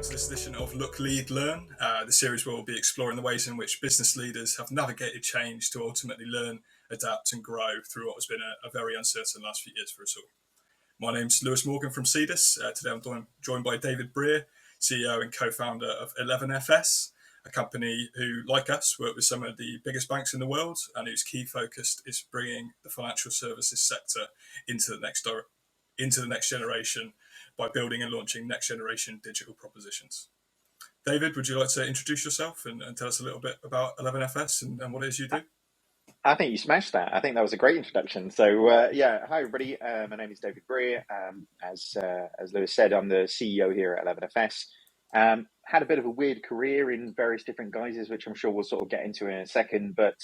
to this edition of Look, Lead, Learn, the series where we'll be exploring the ways in which business leaders have navigated change to ultimately learn, adapt, and grow through what has been a very uncertain last few years for us all. My name's Lewis Morgan from Cedus. Today I'm joined by David Brear, CEO and co-founder of 11FS, a company who, like us, work with some of the biggest banks in the world and whose key focus is bringing the financial services sector into the next generation by building and launching next generation digital propositions. David, would you like to introduce yourself and tell us a little bit about 11FS and what it is you do? I think you smashed that. I think that was a great introduction. So, hi everybody. My name is David Brear. As Lewis said, I'm the CEO here at 11FS. Had a bit of a weird career in various different guises, which I'm sure we'll sort of get into in a second. But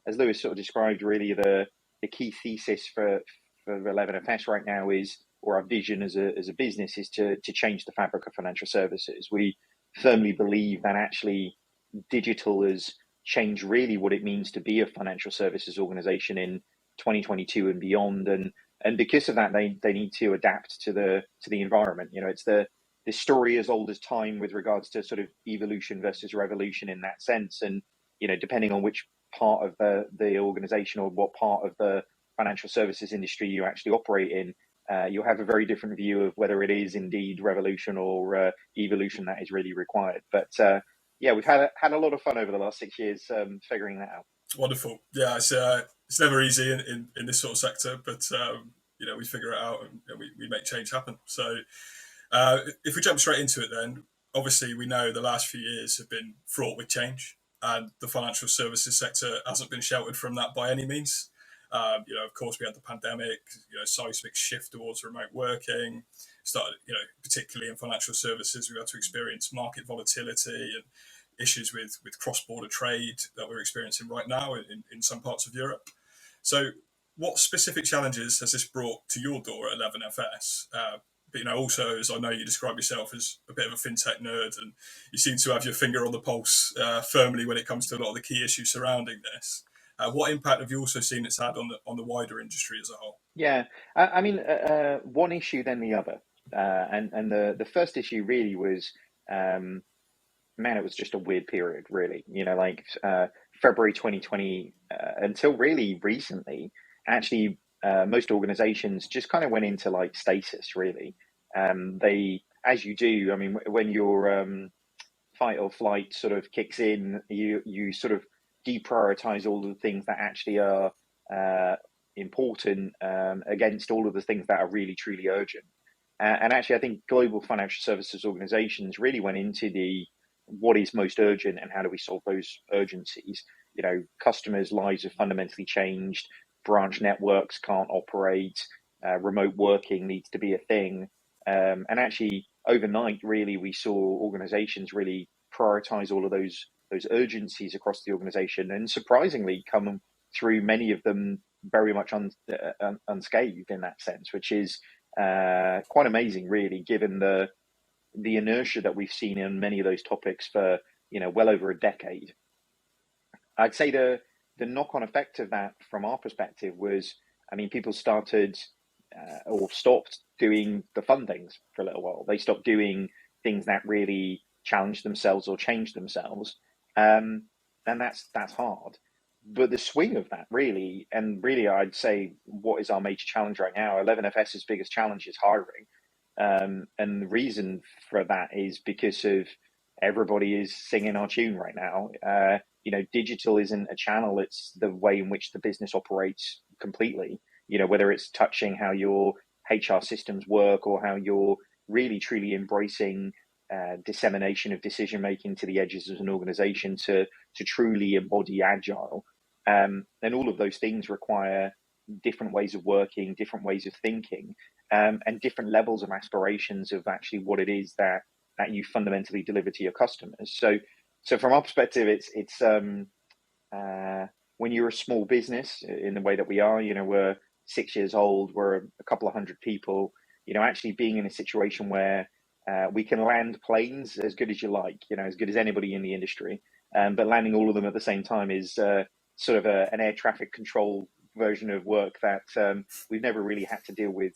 as Lewis sort of described, really the key thesis for 11FS right now is, or our vision as a business is to change the fabric of financial services. We firmly believe that actually digital has changed really what it means to be a financial services organization in 2022 and beyond. And because of that, they need to adapt to the environment. You know, it's the story as old as time with regards to sort of evolution versus revolution in that sense. And, you know, depending on which part of the organization or what part of the financial services industry you actually operate in, you'll have a very different view of whether it is indeed revolution or evolution that is really required. But we've had a lot of fun over the last 6 years figuring that out. Wonderful. Yeah, it's never easy in this sort of sector, but we figure it out and we make change happen. So if we jump straight into it, then obviously we know the last few years have been fraught with change, and the financial services sector hasn't been sheltered from that by any means. Of course, we had the pandemic, seismic shift towards remote working. Started, particularly in financial services, we had to experience market volatility and issues with cross-border trade that we're experiencing right now in some parts of Europe. So, what specific challenges has this brought to your door at 11FS? But also, as I know you describe yourself as a bit of a fintech nerd, and you seem to have your finger on the pulse firmly when it comes to a lot of the key issues surrounding this. What impact have you also seen it's had on the wider industry as a whole? Yeah, one issue then the other, and the first issue really was, it was just a weird period, really. February 2020 until really recently, actually, most organizations just kind of went into like stasis, really. They, as you do, when your fight or flight sort of kicks in, you sort of deprioritize all of the things that actually are important against all of the things that are really truly urgent. And actually, I think global financial services organizations really went into what is most urgent and how do we solve those urgencies. Customers' lives have fundamentally changed. Branch networks can't operate. Remote working needs to be a thing. And actually, overnight, really, we saw organizations really prioritize all of those urgencies across the organization, and surprisingly come through many of them very much unscathed in that sense, which is quite amazing, really, given the inertia that we've seen in many of those topics for well over a decade. I'd say the knock-on effect of that from our perspective was, people started or stopped doing the fun things for a little while. They stopped doing things that really challenged themselves or changed themselves. And that's hard. But the swing of that really, I'd say what is our major challenge right now, 11FS's biggest challenge is hiring. And the reason for that is because of everybody is singing our tune right now. Digital isn't a channel, it's the way in which the business operates completely. Whether it's touching how your HR systems work or how you're really truly embracing dissemination of decision making to the edges of an organization to truly embody agile. And all of those things require different ways of working, different ways of thinking, and different levels of aspirations of actually what it is that you fundamentally deliver to your customers. So from our perspective, it's when you're a small business in the way that we are, we're 6 years old, we're a couple of hundred people, actually being in a situation where we can land planes as good as you like, as good as anybody in the industry. But landing all of them at the same time is sort of an air traffic control version of work that we've never really had to deal with,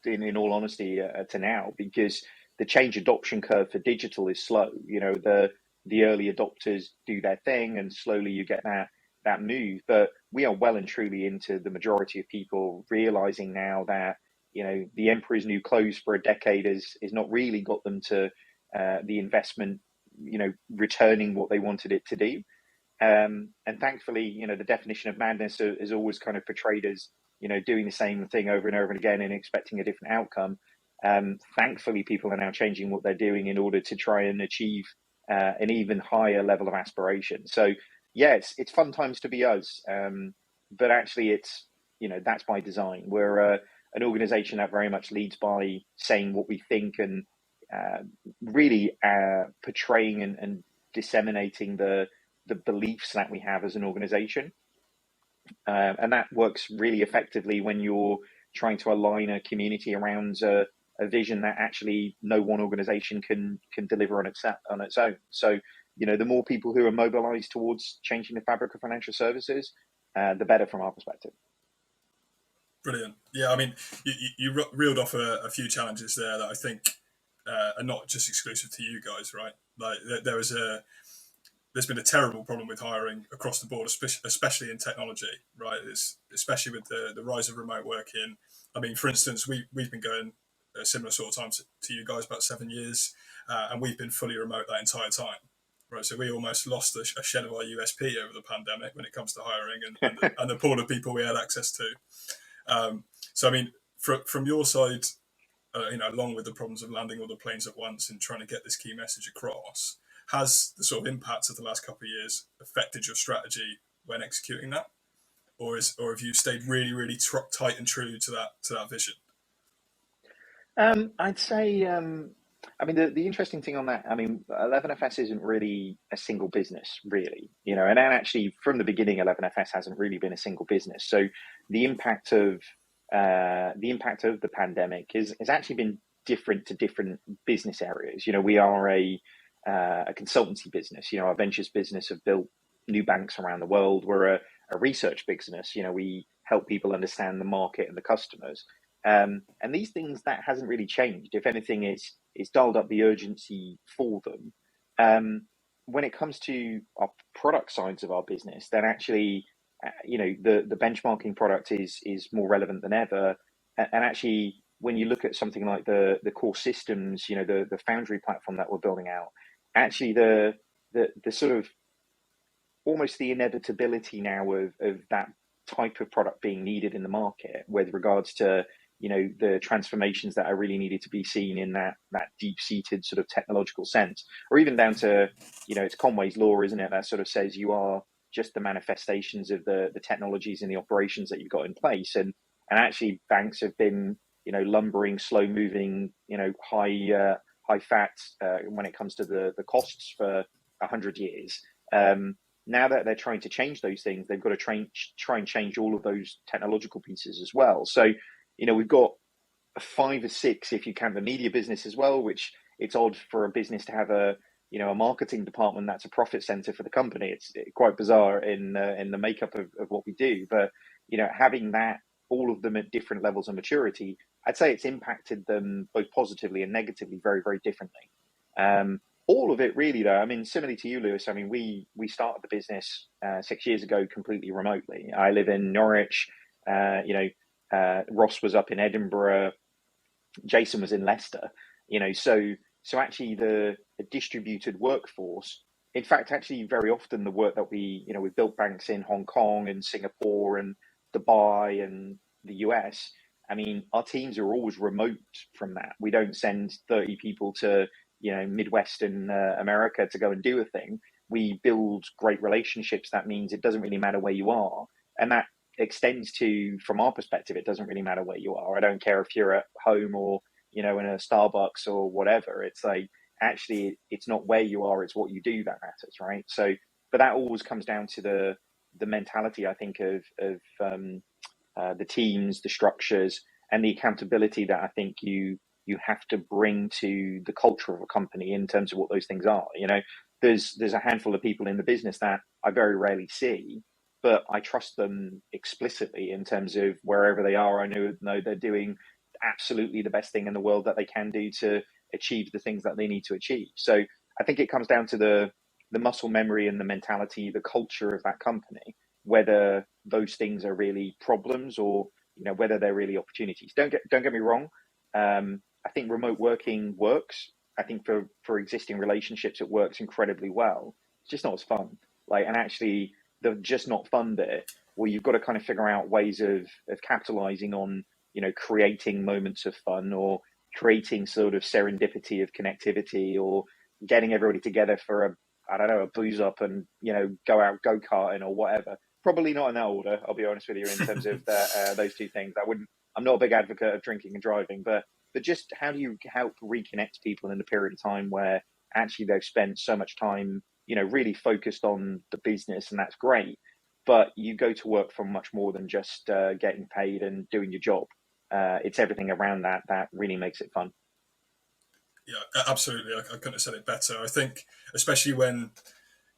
in all honesty, to now, because the change adoption curve for digital is slow. You know, the early adopters do their thing, and slowly you get that move. But we are well and truly into the majority of people realizing now that, you know, the emperor's new clothes for a decade is not really got them to the investment, you know, returning what they wanted it to do. And thankfully, you know, the definition of madness is always kind of portrayed as, you know, doing the same thing over and over and again and expecting a different outcome. Thankfully, people are now changing what they're doing in order to try and achieve an even higher level of aspiration. So, yeah, it's fun times to be us, but actually, it's, you know, that's by design. We're an organization that very much leads by saying what we think, and uh, really portraying and disseminating the beliefs that we have as an organization. And that works really effectively when you're trying to align a community around a vision that actually no one organization can deliver on its own. So, you know, the more people who are mobilized towards changing the fabric of financial services, the better from our perspective. Brilliant. Yeah, I mean, you reeled off a few challenges there that I think are not just exclusive to you guys, right? Like there's been a terrible problem with hiring across the board, especially in technology, right? Especially with the rise of remote working. I mean, for instance, we've been going a similar sort of time to you guys, about 7 years, and we've been fully remote that entire time. Right, so we almost lost a shed of our USP over the pandemic when it comes to hiring and the pool of people we had access to. So, I mean, from your side, you know, along with the problems of landing all the planes at once and trying to get this key message across, has the sort of impacts of the last couple of years affected your strategy when executing that, or have you stayed really, really tight and true to that vision? I'd say, I mean, the interesting thing on that, I mean, 11FS isn't really a single business, really, you know, and then actually from the beginning, 11FS hasn't really been a single business. So the impact of the pandemic has actually been different to different business areas. You know, we are a consultancy business. You know, our ventures business have built new banks around the world. We're a research business. You know, we help people understand the market and the customers. And these things, that hasn't really changed. If anything, it's dialed up the urgency for them. When it comes to our product sides of our business, then actually, you know, the benchmarking product is more relevant than ever. And actually, when you look at something like the core systems, you know, the Foundry platform that we're building out, actually the sort of almost the inevitability now of that type of product being needed in the market with regards to, you know, the transformations that are really needed to be seen in that deep seated sort of technological sense, or even down to, you know, it's Conway's law, isn't it, that sort of says you are just the manifestations of the technologies and the operations that you've got in place. And actually banks have been, you know, lumbering, slow moving, you know, high fat when it comes to the costs for 100 years. Now that they're trying to change those things, they've got to try and change all of those technological pieces as well. So, you know, we've got five or six, if you count the media business as well, which it's odd for a business to have a, you know, a marketing department that's a profit center for the company. It's quite bizarre in the makeup of what we do. But, you know, having that, all of them at different levels of maturity, I'd say it's impacted them both positively and negatively very, very differently. All of it really, though, I mean, similarly to you, Lewis, I mean, we started the business 6 years ago completely remotely. I live in Norwich. You know, Ross was up in Edinburgh. Jason was in Leicester. You know, so actually the distributed workforce. In fact, actually, very often the work that we, you know, we built banks in Hong Kong and Singapore and Dubai and the US. I mean, our teams are always remote from that. We don't send 30 people to, you know, Midwestern America to go and do a thing. We build great relationships. That means it doesn't really matter where you are, and that extends to, from our perspective, it doesn't really matter where you are. I don't care if you're at home or, you know, in a Starbucks or whatever. It's like, actually, it's not where you are, it's what you do that matters, right? So, but that always comes down to the mentality, I think, of the teams, the structures, and the accountability that I think you have to bring to the culture of a company in terms of what those things are. You know, there's a handful of people in the business that I very rarely see, but I trust them explicitly in terms of wherever they are. I know they're doing absolutely the best thing in the world that they can do to achieve the things that they need to achieve. So I think it comes down to the muscle memory and the mentality, the culture of that company, whether those things are really problems or whether they're really opportunities. Don't get me wrong. I think remote working works. I think for existing relationships, it works incredibly well. It's just not as fun. Like, and actually, the just not fun bit, well, you've got to kind of figure out ways of capitalizing on creating moments of fun, or creating sort of serendipity of connectivity, or getting everybody together for a I don't know, a booze up and go out go karting or whatever. Probably not in that order. I'll be honest with you in terms of those two things. I wouldn't. I'm not a big advocate of drinking and driving, but just how do you help reconnect people in a period of time where actually they've spent so much time, really focused on the business, and that's great. But you go to work for much more than just getting paid and doing your job. It's everything around that really makes it fun. Yeah, absolutely. I couldn't have said it better. I think, especially when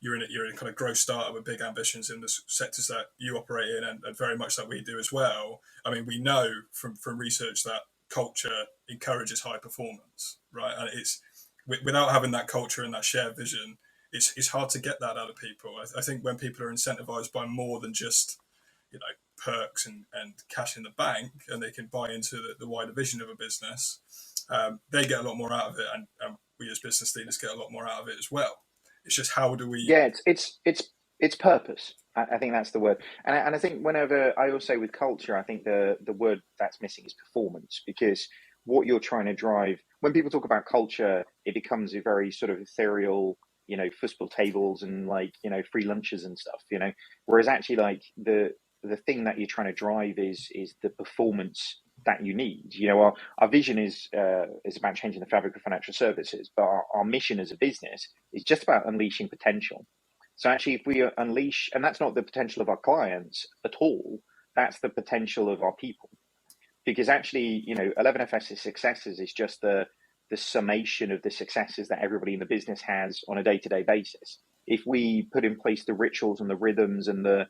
you're in a kind of growth startup with big ambitions in the sectors that you operate in, and very much that we do as well. I mean, we know from research that culture encourages high performance, right? And it's without having that culture and that shared vision, it's hard to get that out of people. I think when people are incentivized by more than just you know perks and cash in the bank, and they can buy into the wider vision of a business, they get a lot more out of it, and we as business leaders get a lot more out of it as well. It's just how do we? Yeah, it's purpose. I think that's the word, and I think whenever I also say with culture, I think the word that's missing is performance, because what you're trying to drive when people talk about culture, it becomes a very sort of ethereal, football tables and like free lunches and stuff, whereas actually like the thing that you're trying to drive is the performance that you need. Our vision is about changing the fabric of financial services, but our mission as a business is just about unleashing potential. So actually, if we unleash, and that's not the potential of our clients at all, that's the potential of our people. Because actually, 11FS's successes is just the summation of the successes that everybody in the business has on a day-to-day basis. If we put in place the rituals and the rhythms and the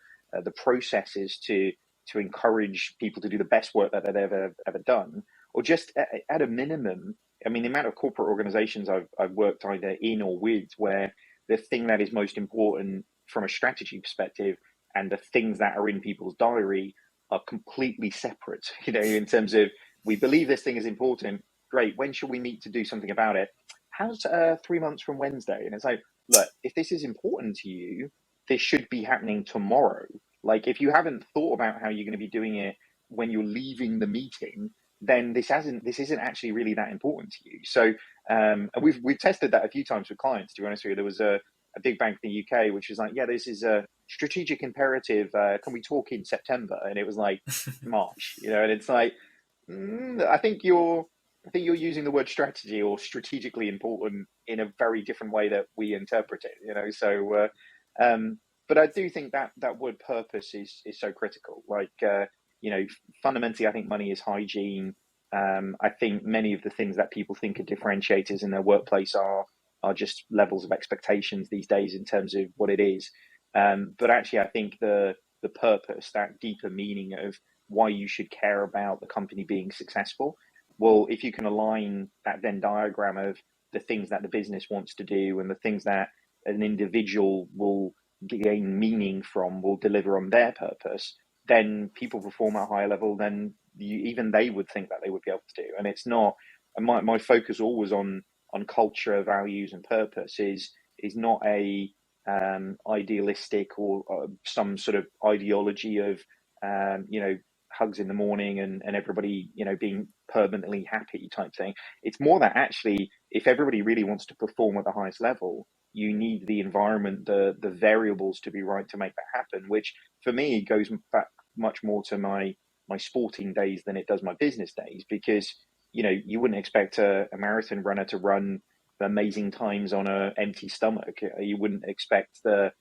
processes to encourage people to do the best work that they've ever done, or just at a minimum, I mean, the amount of corporate organizations I've worked either in or with, where the thing that is most important from a strategy perspective and the things that are in people's diary are completely separate. In terms of, we believe this thing is important. Great. When should we meet to do something about it? How's 3 months from Wednesday? And it's like, look, if this is important to you, this should be happening tomorrow. Like, if you haven't thought about how you're going to be doing it when you're leaving the meeting, then this isn't actually really that important to you. So, and we've tested that a few times with clients. To be honest with you, there was a big bank in the UK which was like, yeah, this is a strategic imperative. Can we talk in September? And it was like March, and it's like, I think you're using the word strategy or strategically important in a very different way that we interpret it. So, but I do think that word purpose is so critical. Like, fundamentally, I think money is hygiene. I think many of the things that people think are differentiators in their workplace are just levels of expectations these days in terms of what it is. But actually, I think the purpose, that deeper meaning of why you should care about the company being successful. Well, if you can align that Venn diagram of the things that the business wants to do and the things that an individual will gain meaning from, will deliver on their purpose, then people perform at a higher level than even they would think that they would be able to do. And it's not, and my focus always on culture, values, and purpose is not a idealistic or some sort of ideology of hugs in the morning and everybody being permanently happy type thing. It's more that actually, if everybody really wants to perform at the highest level, you need the environment, the variables to be right to make that happen. Which for me goes back much more to my sporting days than it does my business days, because you wouldn't expect a marathon runner to run amazing times on an empty stomach. You wouldn't expect a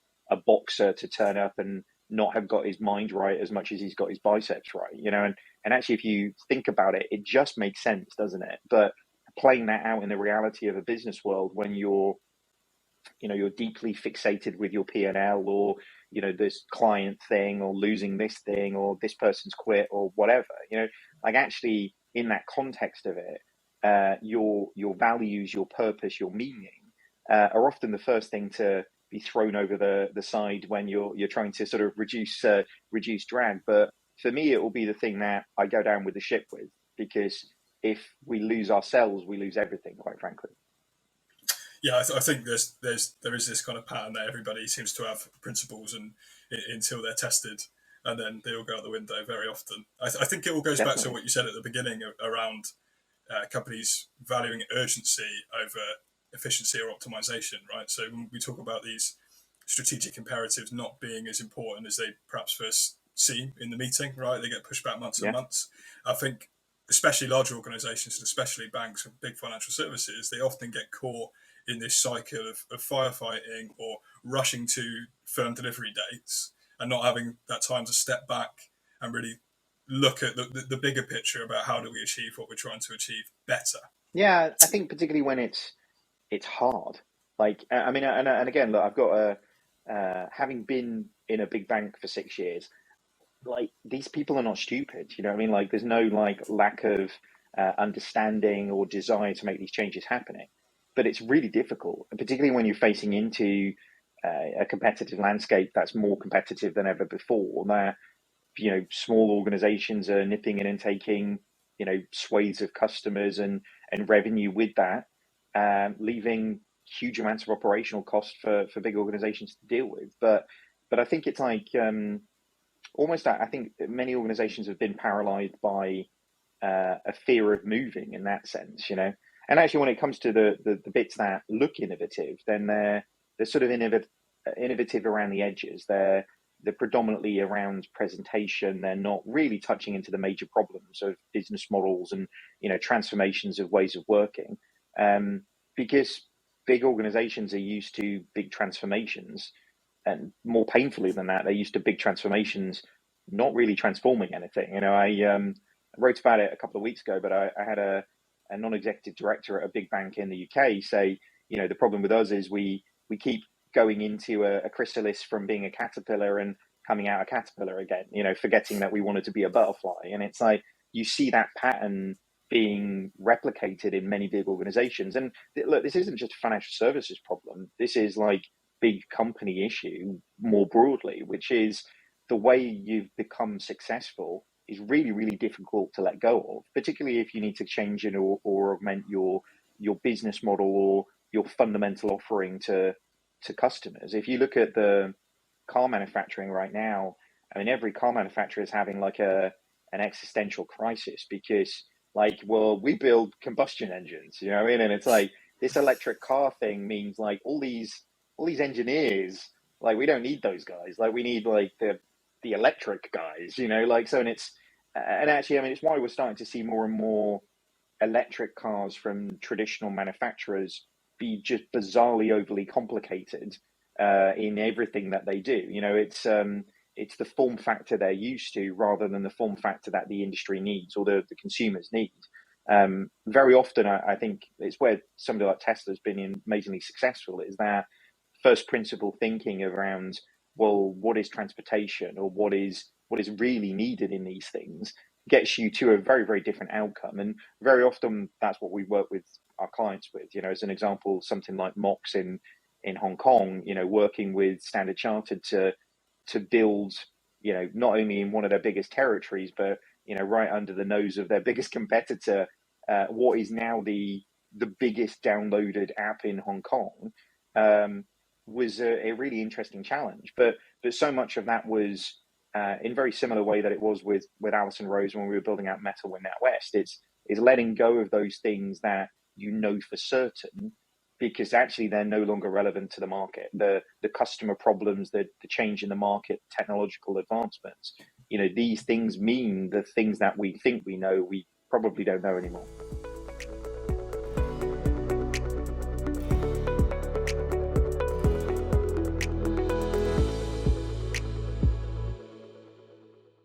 boxer to turn up and not have got his mind right as much as he's got his biceps right, and actually, if you think about it, it just makes sense, doesn't it? But playing that out in the reality of a business world, when you're deeply fixated with your P&L, or this client thing, or losing this thing, or this person's quit, or whatever, like actually in that context of it, your values, your purpose, your meaning are often the first thing to be thrown over the side when you're trying to sort of reduce drag. But for me, it will be the thing that I go down with the ship with, because if we lose ourselves, we lose everything, quite frankly. Yeah, I think there is this kind of pattern that everybody seems to have principles, and until they're tested, and then they all go out the window very often. I think it all goes back to Definitely. what you said at the beginning around companies valuing urgency over efficiency or optimization, right? So when we talk about these strategic imperatives not being as important as they perhaps first seem in the meeting, right? They get pushed back months and Yeah. months. I think, especially larger organizations and especially banks and big financial services, they often get caught in this cycle of firefighting or rushing to firm delivery dates and not having that time to step back and really look at the bigger picture about how do we achieve what we're trying to achieve better. Yeah, I think particularly when it's hard. Like, I mean, and again, look, I've got a having been in a big bank for 6 years. Like, these people are not stupid. You know what I mean? Like, there's no like lack of understanding or desire to make these changes happening. But it's really difficult, and particularly when you're facing into a competitive landscape that's more competitive than ever before. That, small organizations are nipping in and taking, swathes of customers and revenue with that, leaving huge amounts of operational cost for big organizations to deal with. But I think it's like, almost that. I think many organizations have been paralyzed by a fear of moving in that sense, And actually, when it comes to the bits that look innovative, then they're sort of innovative around the edges. They're predominantly around presentation. They're not really touching into the major problems of business models and transformations of ways of working, because big organizations are used to big transformations, and more painfully than that, they're used to big transformations not really transforming anything. I wrote about it a couple of weeks ago, but I had a non-executive director at a big bank in the UK say, the problem with us is we keep going into a chrysalis from being a caterpillar and coming out a caterpillar again, forgetting that we wanted to be a butterfly. And it's like, you see that pattern being replicated in many big organizations. And look, this isn't just a financial services problem. This is like big company issue more broadly, which is the way you've become successful is really, really difficult to let go of, particularly if you need to change it or augment your business model or your fundamental offering to customers. If you look at the car manufacturing right now, I mean, every car manufacturer is having like an existential crisis, because, like, well, we build combustion engines, you know what I mean? And it's like, this electric car thing means like all these engineers, like, we don't need those guys. Like, we need like the electric guys, like, so. And actually, I mean, it's why we're starting to see more and more electric cars from traditional manufacturers be just bizarrely overly complicated in everything that they do. It's the form factor they're used to rather than the form factor that the industry needs or the consumers need. Very often, I think it's where somebody like Tesla has been amazingly successful, is that first principle thinking around, well, what is transportation, or what is really needed in these things, gets you to a very, very different outcome. And very often that's what we work with our clients with. As an example, something like Mox in Hong Kong, working with Standard Chartered to build, not only in one of their biggest territories, but right under the nose of their biggest competitor, what is now the biggest downloaded app in Hong Kong. Was a really interesting challenge, but so much of that was in very similar way that it was with Alison Rose when we were building out Metal in NatWest. It's letting go of those things that for certain, because actually they're no longer relevant to the market. The customer problems, the change in the market, technological advancements. These things mean the things that we think we know, we probably don't know anymore.